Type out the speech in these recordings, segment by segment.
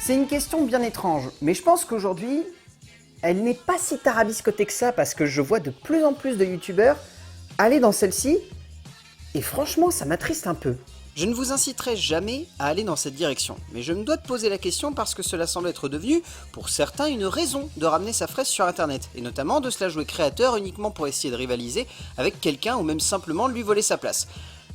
C'est une question bien étrange, mais je pense qu'aujourd'hui, elle n'est pas si tarabiscotée que ça parce que je vois de plus en plus de youtubeurs aller dans celle-ci et franchement ça m'attriste un peu. Je ne vous inciterai jamais à aller dans cette direction, mais je me dois de poser la question parce que cela semble être devenu, pour certains, une raison de ramener sa fraise sur internet, et notamment de se la jouer créateur uniquement pour essayer de rivaliser avec quelqu'un ou même simplement de lui voler sa place.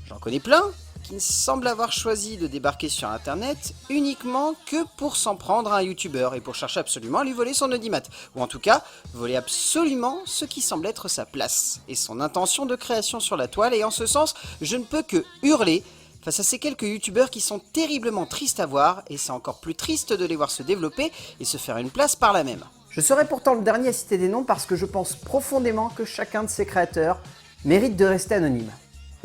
J'en connais plein qui semblent avoir choisi de débarquer sur internet uniquement que pour s'en prendre à un youtubeur et pour chercher absolument à lui voler son audimat, ou en tout cas voler absolument ce qui semble être sa place et son intention de création sur la toile, et en ce sens je ne peux que hurler face à ces quelques youtubeurs qui sont terriblement tristes à voir, et c'est encore plus triste de les voir se développer et se faire une place par là même. Je serai pourtant le dernier à citer des noms parce que je pense profondément que chacun de ces créateurs mérite de rester anonyme.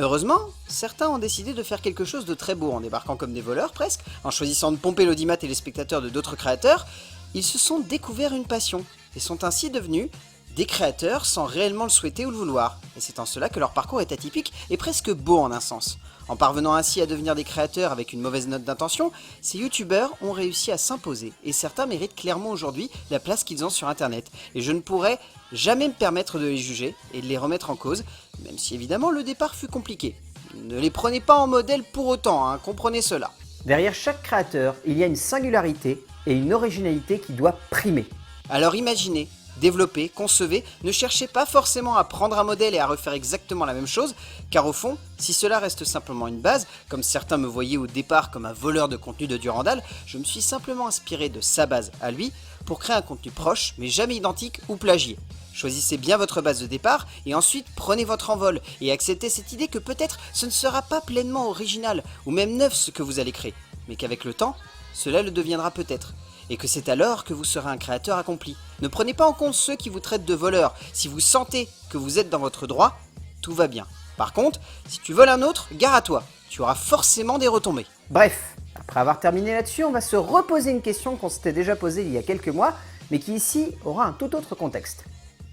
Heureusement, certains ont décidé de faire quelque chose de très beau en débarquant comme des voleurs presque, en choisissant de pomper l'audimat et les spectateurs de d'autres créateurs. Ils se sont découverts une passion et sont ainsi devenus des créateurs sans réellement le souhaiter ou le vouloir. Et c'est en cela que leur parcours est atypique et presque beau en un sens. En parvenant ainsi à devenir des créateurs avec une mauvaise note d'intention, ces youtubeurs ont réussi à s'imposer et certains méritent clairement aujourd'hui la place qu'ils ont sur internet. Et je ne pourrais jamais me permettre de les juger et de les remettre en cause, même si évidemment le départ fut compliqué. Ne les prenez pas en modèle pour autant, hein, comprenez cela. Derrière chaque créateur, il y a une singularité et une originalité qui doit primer. Alors imaginez, développez, concevez, ne cherchez pas forcément à prendre un modèle et à refaire exactement la même chose, car au fond, si cela reste simplement une base, comme certains me voyaient au départ comme un voleur de contenu de Durandal, je me suis simplement inspiré de sa base à lui pour créer un contenu proche, mais jamais identique ou plagié. Choisissez bien votre base de départ et ensuite prenez votre envol et acceptez cette idée que peut-être ce ne sera pas pleinement original ou même neuf ce que vous allez créer, mais qu'avec le temps, cela le deviendra peut-être. Et que c'est alors que vous serez un créateur accompli. Ne prenez pas en compte ceux qui vous traitent de voleurs. Si vous sentez que vous êtes dans votre droit, tout va bien. Par contre, si tu voles un autre, gare à toi. Tu auras forcément des retombées. Bref, après avoir terminé là-dessus, on va se reposer une question qu'on s'était déjà posée il y a quelques mois, mais qui ici aura un tout autre contexte.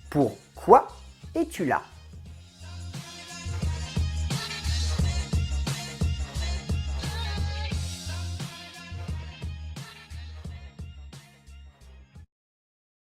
Pourquoi es-tu là ?